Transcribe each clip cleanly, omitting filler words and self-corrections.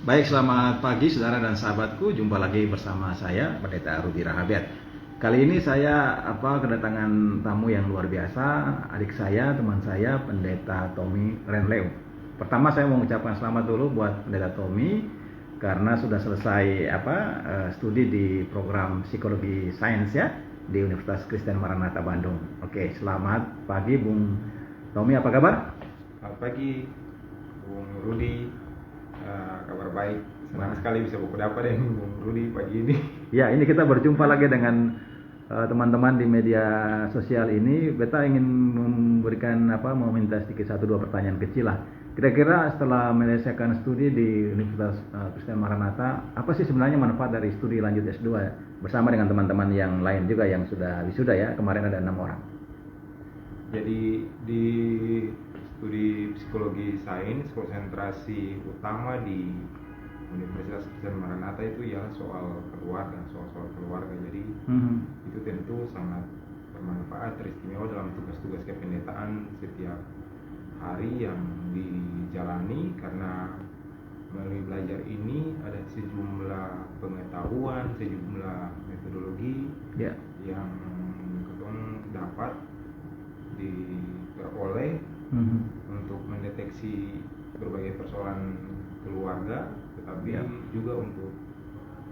Baik, selamat pagi saudara dan sahabatku. Jumpa lagi bersama saya, Pendeta Rudy Rahabiat. Kali ini saya kedatangan tamu yang luar biasa, adik saya, teman saya, Pendeta Tommy Renleo. Pertama saya mau mengucapkan selamat dulu buat Pendeta Tommy karena sudah selesai studi di program Psikologi Sains ya di Universitas Kristen Maranatha Bandung. Oke, selamat pagi Bung Tommy, apa kabar? Selamat pagi Bung Rudy. Kabar baik, senang sekali bisa berdapat dengan Bung Rudy pagi ini. Ya, ini kita berjumpa lagi dengan teman-teman di media sosial ini. Beta ingin mau minta sedikit 1-2 pertanyaan kecil lah. Kira-kira setelah menyelesaikan studi di Universitas Kristen Maranatha, apa sih sebenarnya manfaat dari studi lanjut S2 bersama dengan teman-teman yang lain juga yang sudah wisuda ya, kemarin ada 6 orang. Jadi di studi psikologi sains, konsentrasi utama di Universitas Kristen Maranatha itu ya soal keluarga. Jadi itu tentu sangat bermanfaat, teristimewa dalam tugas-tugas kependetaan setiap hari yang dijalani, karena melalui belajar ini ada sejumlah pengetahuan, sejumlah metodologi yang kita dapat diperoleh untuk mendeteksi berbagai persoalan keluarga, tetapi juga untuk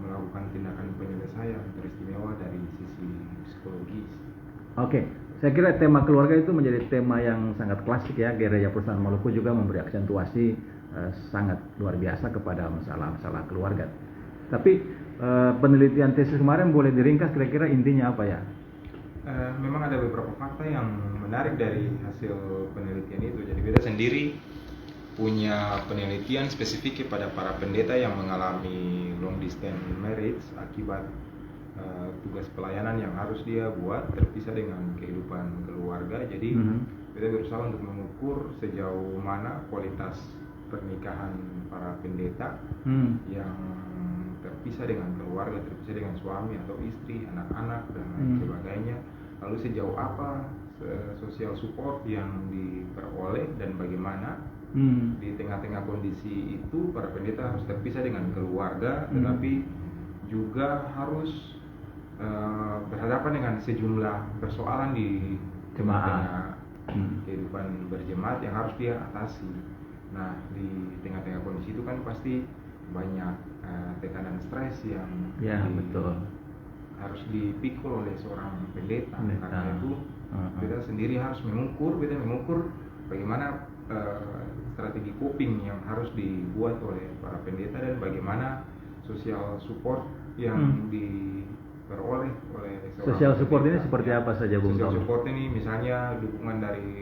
melakukan tindakan penyelesaian teristimewa dari sisi psikologis. Oke, saya kira tema keluarga itu menjadi tema yang sangat klasik ya. Gereja Perusahaan Maluku juga memberi aksentuasi sangat luar biasa kepada masalah-masalah keluarga. Tapi penelitian tesis kemarin boleh diringkas kira-kira intinya apa ya? Memang ada beberapa fakta yang menarik dari hasil penelitian itu. Jadi beta sendiri punya penelitian spesifik kepada para pendeta yang mengalami long distance marriage akibat tugas pelayanan yang harus dia buat terpisah dengan kehidupan keluarga. Jadi kita berusaha untuk mengukur sejauh mana kualitas pernikahan para pendeta yang terpisah dengan keluarga, terpisah dengan suami atau istri, anak-anak dan lain sebagainya. Lalu sejauh apa social support yang diperoleh dan bagaimana di tengah-tengah kondisi itu para pendeta harus terpisah dengan keluarga, tetapi juga harus berhadapan dengan sejumlah persoalan di tengah-tengah kehidupan berjemaat yang harus dia atasi. Nah, di tengah-tengah kondisi itu kan pasti banyak tekanan stres yang betul, harus dipikul oleh seorang pendeta. Karena itu kita sendiri harus mengukur bagaimana strategi coping yang harus dibuat oleh para pendeta dan bagaimana social support yang diperoleh oleh seorang social support pendeta. Ini seperti apa saja Bung? Social support ini misalnya dukungan dari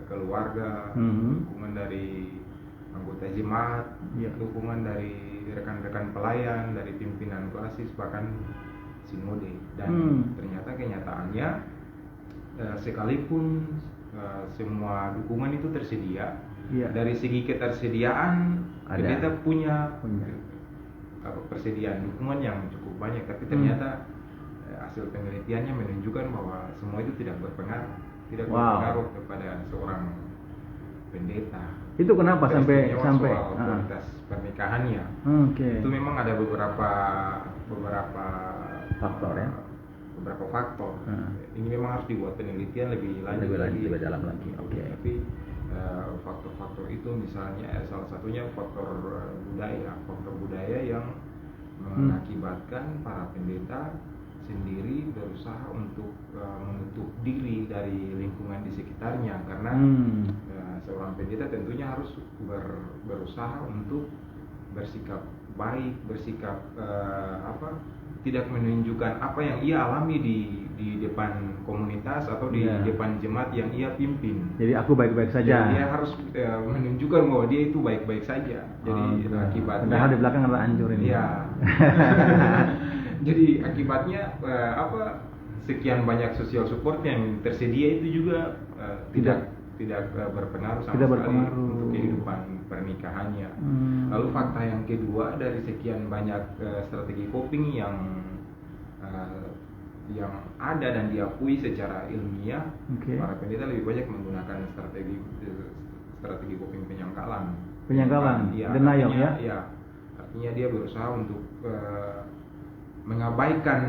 keluarga, dukungan dari anggota jemaat, dukungan dari rekan-rekan pelayan, dari pimpinan klasis, bahkan sinode. Dan ternyata kenyataannya sekalipun semua dukungan itu tersedia, dari segi ketersediaan kita punya persediaan dukungan yang cukup banyak, tapi ternyata hasil penelitiannya menunjukkan bahwa semua itu tidak berpengaruh kepada seorang pendeta. Itu kenapa sampai soal kualitas pernikahannya? Itu memang ada beberapa faktor ya. Beberapa faktor. Ini memang harus dibuat penelitian lebih dalam lagi. Tapi faktor-faktor itu misalnya salah satunya faktor budaya yang mengakibatkan para pendeta sendiri berusaha untuk menutup diri dari lingkungan di sekitarnya, karena seorang pendeta tentunya harus berusaha untuk bersikap baik, bersikap tidak menunjukkan apa yang ia alami di depan komunitas atau di depan jemaat yang ia pimpin. Jadi aku baik-baik saja. Jadi dia harus menunjukkan bahwa dia itu baik-baik saja. Jadi akibatnya padahal di belakang adalah hancur ini. Iya. Jadi akibatnya sekian banyak social support yang tersedia itu juga tidak berpengaruh sama sekali untuk kehidupan pernikahannya. Lalu fakta yang kedua, dari sekian banyak strategi coping yang ada dan diakui secara ilmiah, para pendeta lebih banyak menggunakan strategi coping penyangkalan. Denial ya? Ya. artinya dia berusaha untuk mengabaikan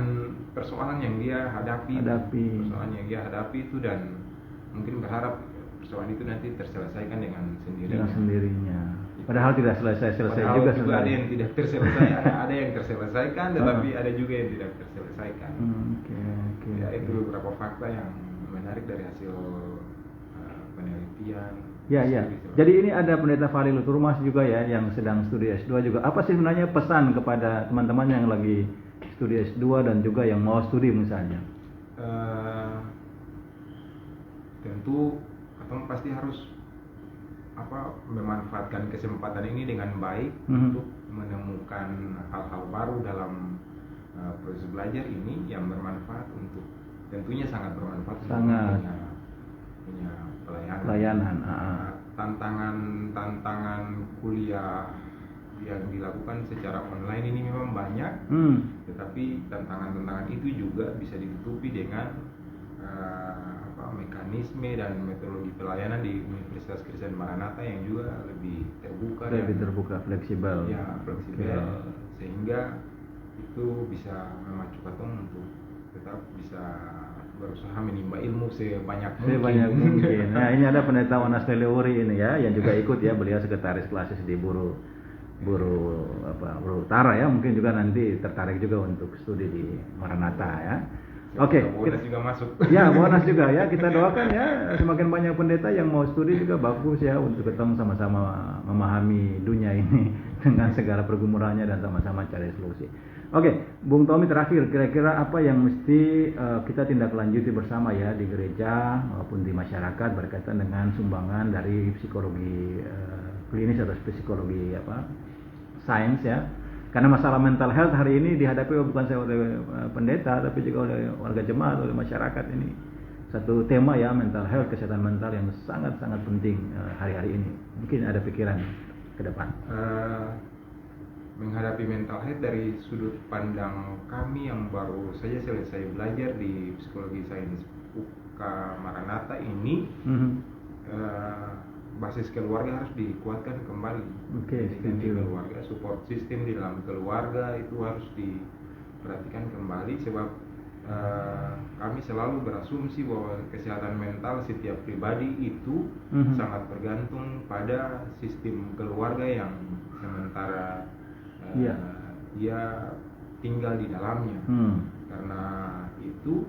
persoalan yang dia hadapi, persoalan yang dia hadapi itu, dan mungkin berharap persoalan itu nanti terselesaikan dengan sendirinya. Padahal tidak selesai juga sebenarnya. Ada yang tidak terselesaikan, ada yang terselesaikan, tetapi ada juga yang tidak terselesaikan. Ya, itu beberapa fakta yang menarik dari hasil penelitian. Ya. Jadi ini ada Pendeta Fahri Luturmas juga ya, yang sedang studi S2 juga. Apa sih sebenarnya pesan kepada teman-teman yang lagi studi S2 dan juga yang mau studi misalnya? Tentu atau pasti harus memanfaatkan kesempatan ini dengan baik untuk menemukan hal-hal baru dalam proses belajar ini yang bermanfaat untuk, tentunya sangat bermanfaat untuk punya pelayanan. Tantangan kuliah yang dilakukan secara online ini memang banyak, tetapi tantangan itu juga bisa ditutupi dengan mekanisme dan metodologi pelayanan di Universitas Kristen Maranatha yang juga lebih terbuka, fleksibel. Ya, fleksibel, sehingga itu bisa memacu katong untuk tetap bisa berusaha menimba ilmu sebanyak mungkin. Nah, ini ada Pendeta Wanas Leleuri ini ya, yang juga ikut ya, beliau sekretaris klasis di Buru Utara ya, mungkin juga nanti tertarik juga untuk studi di Maranatha ya. Oke, bonus juga masuk. Ya, bonus juga ya. Kita doakan ya, semakin banyak pendeta yang mau studi juga bagus ya, untuk ketemu sama-sama memahami dunia ini dengan segala pergumulannya dan sama-sama cari solusi. Oke, Bung Tommy, terakhir, kira-kira apa yang mesti kita tindak lanjuti bersama ya di gereja maupun di masyarakat berkaitan dengan sumbangan dari psikologi klinis atau psikologi sains ya. Karena masalah mental health hari ini dihadapi bukan saya oleh pendeta, tapi juga oleh warga jemaat, oleh masyarakat. Ini satu tema ya, mental health, kesehatan mental yang sangat-sangat penting hari-hari ini. Mungkin ada pikiran ke depan. Menghadapi mental health dari sudut pandang kami yang baru saja selesai belajar di psikologi sains UK Maranatha ini, basis keluarga harus dikuatkan kembali. Jadi di keluarga, support system di dalam keluarga itu harus diperhatikan kembali, sebab kami selalu berasumsi bahwa kesehatan mental setiap pribadi itu sangat bergantung pada sistem keluarga yang sementara dia tinggal di dalamnya. Karena itu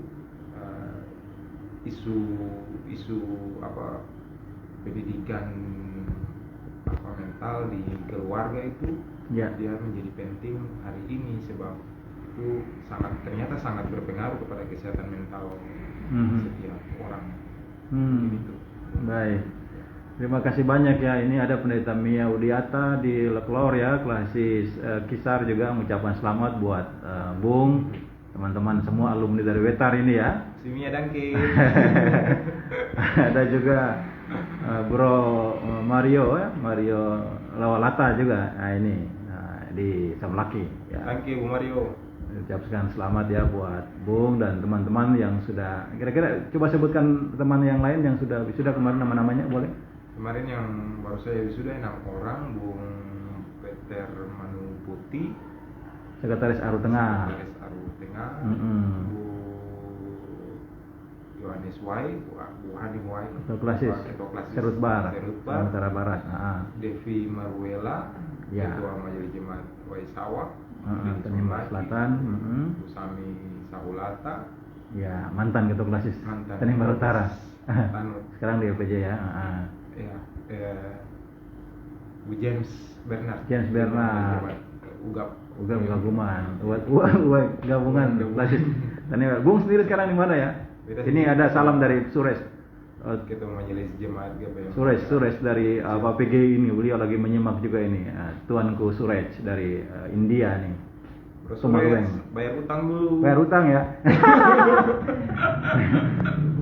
isu pendidikan mental di keluarga itu dia menjadi penting hari ini, sebab itu ternyata sangat berpengaruh kepada kesehatan mental setiap orang. Gitu. Baik, terima kasih banyak ya. Ini ada Pendeta Mia Udiata di Leklor ya, klasis Kisar, juga mengucapkan selamat buat Bung, teman-teman semua alumni dari Wetar ini ya. Si Mia Dangke. Ada juga Bro Mario Lawalata juga. Nah, ini di Samlaki ya. Thank you Bu Mario. Ucapkan selamat ya buat Bung dan teman-teman yang sudah, kira-kira coba sebutkan teman yang lain yang sudah wisuda kemarin, nama-namanya boleh? Kemarin yang baru saya wisuda 6 orang, Bung Peter Manu Putih, Sekretaris Aru Tengah, Bu Yohanes Wai, Bu Hani Wai, Ketua Serut Barat, Sumatera Barat, Devi Marwela, ya. Ketua Majelis Jemaat Wai Sawak, Tanimbar Selatan, Bu Sami Sahulata, ya, mantan Ketua Klasis Tanimbar Utara, sekarang di LPJ ya. Bu James Bernard, Ugap gabungan Klasis Tanimbar. Bung sendiri sekarang di mana ya? Ini ada salam dari Sures, Ketua Majelis Jemaat GPM. Sures dari PG ini, beliau lagi menyimak juga ini. Tuanku Sures dari India nih. Sures, bayar utang dulu. Bayar utang ya.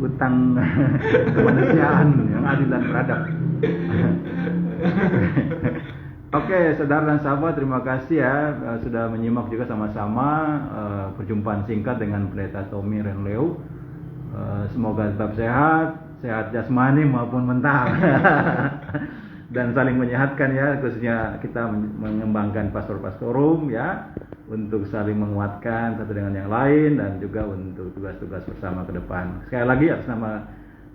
Utang kemanusiaan yang adil dan beradab. Oke, saudara dan sahabat, terima kasih ya sudah menyimak juga sama-sama perjumpaan singkat dengan Pendeta Tommy Renleu. Semoga tetap sehat jasmani maupun mental. dan saling menyehatkan ya, khususnya kita mengembangkan pastor-pastorum ya, untuk saling menguatkan satu dengan yang lain dan juga untuk tugas-tugas bersama ke depan. Sekali lagi atas nama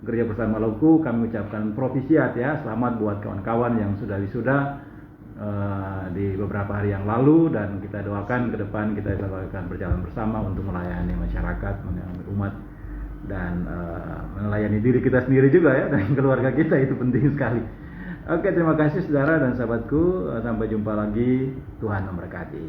Gereja Bersama Maluku kami ucapkan propisiat ya, selamat buat kawan-kawan yang sudah wisuda di beberapa hari yang lalu, dan kita doakan ke depan kita akan berjalan bersama untuk melayani masyarakat, melayani umat, dan melayani diri kita sendiri juga ya, dan keluarga kita, itu penting sekali. Oke, terima kasih saudara dan sahabatku, sampai jumpa lagi, Tuhan memberkati.